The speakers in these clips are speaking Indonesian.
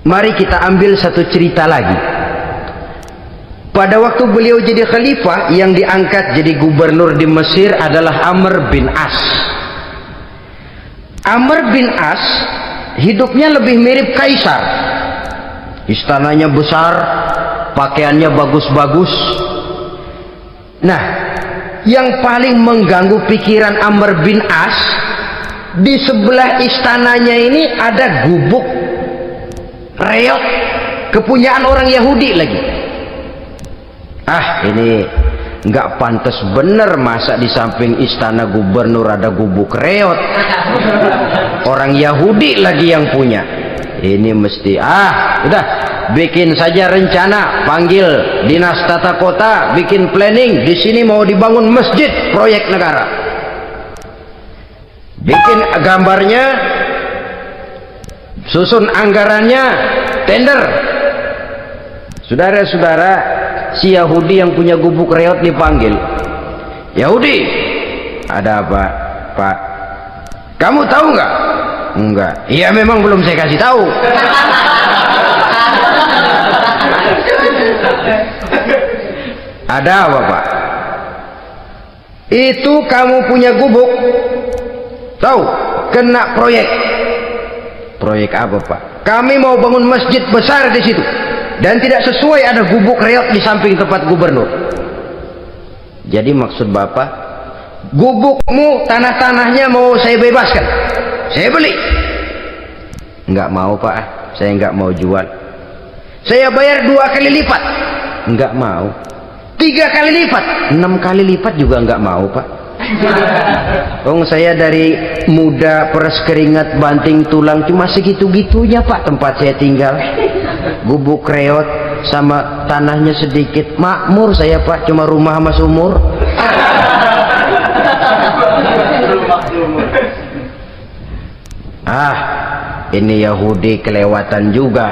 Mari kita ambil satu cerita lagi. Pada waktu beliau jadi khalifah, yang diangkat jadi gubernur di Mesir adalah Amr bin As. Amr bin As hidupnya lebih mirip kaisar. Istananya besar, pakaiannya bagus-bagus. Nah, yang paling mengganggu pikiran Amr bin As, di sebelah istananya ini ada gubuk reok kepunyaan orang Yahudi lagi. Ah, ini nggak pantas bener, masa di samping istana gubernur ada gubuk reot, orang Yahudi lagi yang punya. Ini mesti udah bikin saja rencana, panggil dinas tata kota, bikin planning. Di sini mau dibangun masjid proyek negara, bikin gambarnya, susun anggarannya, tender. Saudara-saudara, si Yahudi yang punya gubuk reot dipanggil. Yahudi, ada apa, Pak? Kamu tahu nggak? Enggak. Iya, memang belum saya kasih tahu. Ada apa, Pak? Itu kamu punya gubuk, tahu, kena proyek. Proyek apa, Pak? Kami mau bangun masjid besar di situ, dan tidak sesuai ada gubuk reot di samping tempat gubernur. Jadi maksud Bapak, gubukmu, tanah-tanahnya mau saya bebaskan, saya beli. Enggak mau, Pak, saya enggak mau jual. Saya bayar 2 kali lipat. Enggak mau. 3 kali lipat, 6 kali lipat juga enggak mau, Pak. Saya dari muda peres keringat banting tulang cuma segitu-gitunya, Pak, tempat saya tinggal. Gubuk reot sama tanahnya sedikit, makmur saya, Pak, cuma rumah sama sumur. Ini Yahudi kelewatan juga.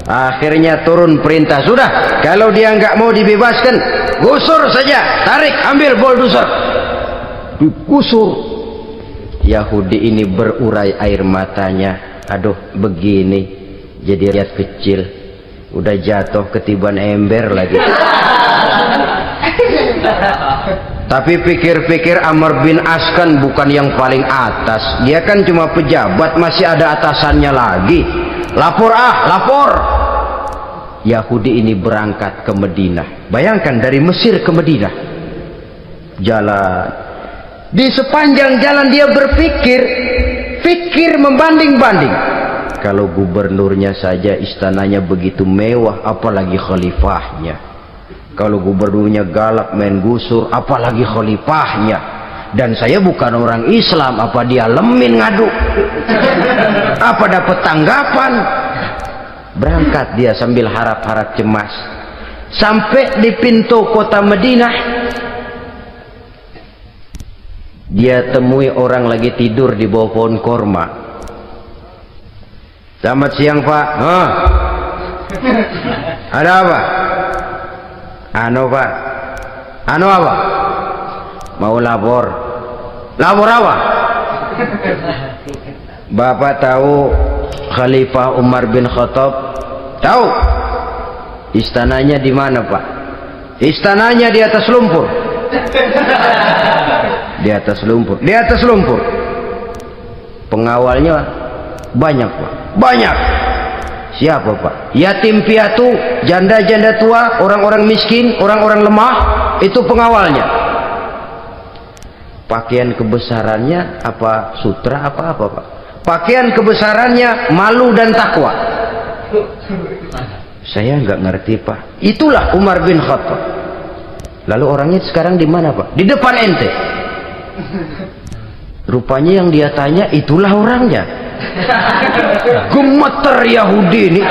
Akhirnya turun perintah, sudah, kalau dia nggak mau dibebaskan, gusur saja, tarik, ambil bulldozer, digusur. Yahudi ini berurai air matanya. Aduh, begini jadi rakyat kecil, udah jatuh ketiban ember lagi. Tapi pikir-pikir Amr bin As kan bukan yang paling atas, dia kan cuma pejabat, masih ada atasannya lagi. Lapor, lapor. Yahudi ini berangkat ke Madinah. Bayangkan, dari Mesir ke Madinah, jalan. Di sepanjang jalan dia berpikir, membanding-banding. Kalau gubernurnya saja istananya begitu mewah, apalagi khalifahnya. Kalau gubernurnya galak main gusur, apalagi khalifahnya. Dan saya bukan orang Islam, apa dia lemin ngadu? Apa dapat tanggapan? Berangkat dia sambil harap-harap cemas. Sampai di pintu kota Madinah, dia temui orang lagi tidur di bawah pohon korma. Selamat siang, Pak. Ada apa? Pak. Apa? Mau lapor. Lapor apa? Bapak tahu Khalifah Umar bin Khattab? Tahu. Istananya di mana, Pak? Istananya di atas lumpur. Di atas lumpur. Di atas lumpur. Pengawalnya banyak, Pak. Banyak. Siapa, Pak? Yatim piatu, janda-janda tua, orang-orang miskin, orang-orang lemah, itu pengawalnya. Pakaian kebesarannya apa sutra apa, Pak? Pakaian kebesarannya malu dan takwa. Saya nggak ngerti, Pak. Itulah Umar bin Khattab. Lalu orangnya sekarang di mana, Pak? Di depan ente. Rupanya yang dia tanya itulah orangnya. Gemeter Yahudi ini,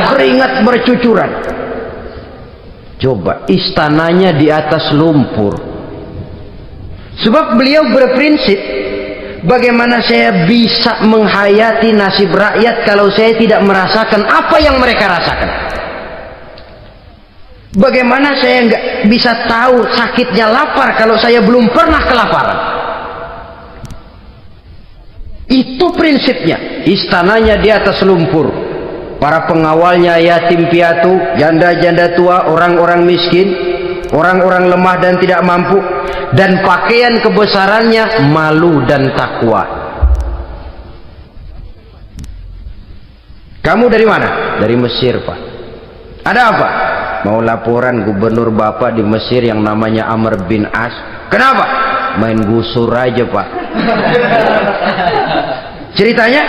keringat bercucuran. Coba, istananya di atas lumpur. Sebab beliau berprinsip, bagaimana saya bisa menghayati nasib rakyat kalau saya tidak merasakan apa yang mereka rasakan? Bagaimana saya nggak bisa tahu sakitnya lapar kalau saya belum pernah kelaparan? Itu prinsipnya. Istananya di atas lumpur. para pengawalnya yatim piatu, janda-janda tua, orang-orang miskin, orang-orang lemah dan tidak mampu, dan pakaian kebesarannya malu dan takwa. Kamu dari mana? Dari Mesir, Pak. Ada apa? Mau laporan gubernur Bapak di Mesir yang namanya Amr bin As. Kenapa? Main gusur aja, Pak. Ceritanya?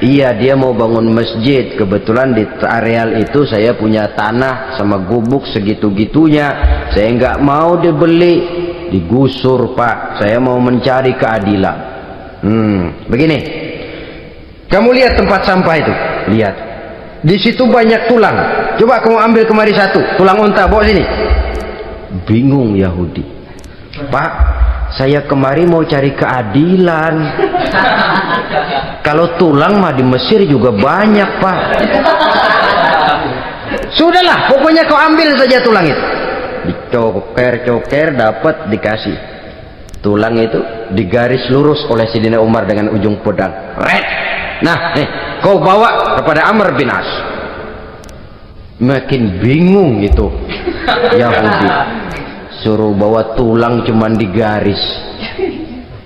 Iya, dia mau bangun masjid. Kebetulan di areal itu saya punya tanah sama gubuk segitu-gitunya. Saya nggak mau dibeli, digusur, Pak. Saya mau mencari keadilan. Begini. Kamu lihat tempat sampah itu? Lihat. Di situ banyak tulang. Coba kamu ambil kemari satu, tulang unta, bawa sini. Bingung Yahudi. Pak, saya kemari mau cari keadilan. Kalau tulang mah di Mesir juga banyak, Pak. Sudahlah, pokoknya kau ambil saja tulang itu. Dicoker-coker, dapat, dikasih. Tulang itu digaris lurus oleh Sidina Umar dengan ujung pedang. Red. Nah, nih, kau bawa kepada Amr bin As. Makin bingung itu Yahudi. Suruh bawa tulang cuman digaris.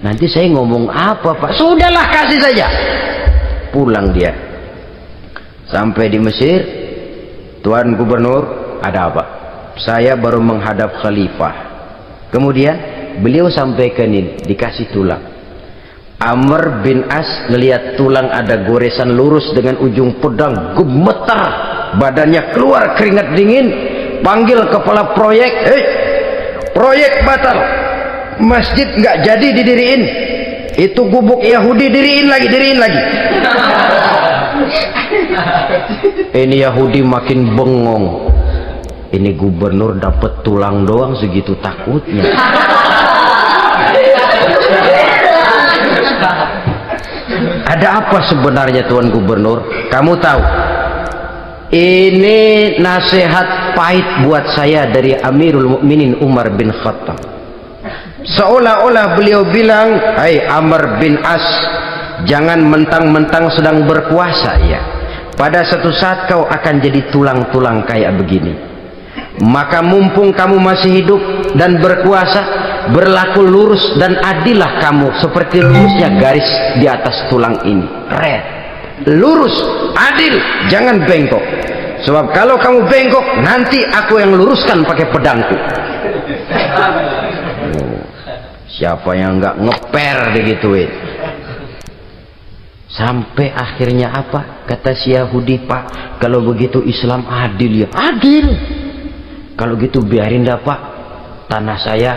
Nanti saya ngomong apa, Pak? Sudahlah, kasih saja. Pulang dia. Sampai di Mesir, Tuan Gubernur, ada apa? Saya baru menghadap khalifah. Kemudian beliau sampaikan ini, dikasih tulang. Amr bin As melihat tulang ada goresan lurus dengan ujung pedang, gemetar, badannya keluar keringat dingin, panggil kepala proyek, proyek batal, masjid nggak jadi didiriin, itu gubuk Yahudi diriin lagi. Ini Yahudi makin bengong. Ini gubernur dapat tulang doang segitu takutnya. Ada apa sebenarnya, Tuan Gubernur? Kamu tahu, ini nasihat pahit buat saya dari Amirul Mukminin Umar bin Khattab. Seolah-olah beliau bilang, hai Amr bin As, jangan mentang-mentang sedang berkuasa ya. Pada suatu saat kau akan jadi tulang-tulang kayak begini. Maka mumpung kamu masih hidup dan berkuasa, berlaku lurus dan adillah kamu seperti lurusnya garis di atas tulang ini. Red. Lurus, adil, jangan bengkok. Sebab kalau kamu bengkok, nanti aku yang luruskan pakai pedangku. Siapa yang nggak ngeper digituin? Sampai akhirnya apa? Kata si Yahudi, Pak, kalau begitu Islam adil ya. Adil. Kalau gitu biarin dah, Pak, tanah saya.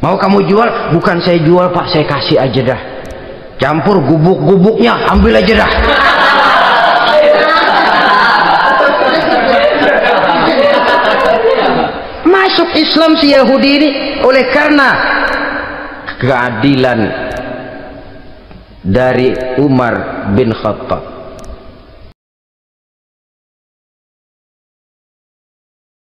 Mau kamu jual? Bukan saya jual, Pak, saya kasih aja dah. Campur gubuk-gubuknya, ambil aja dah. Masuk Islam si Yahudi ini oleh karena keadilan dari Umar bin Khattab.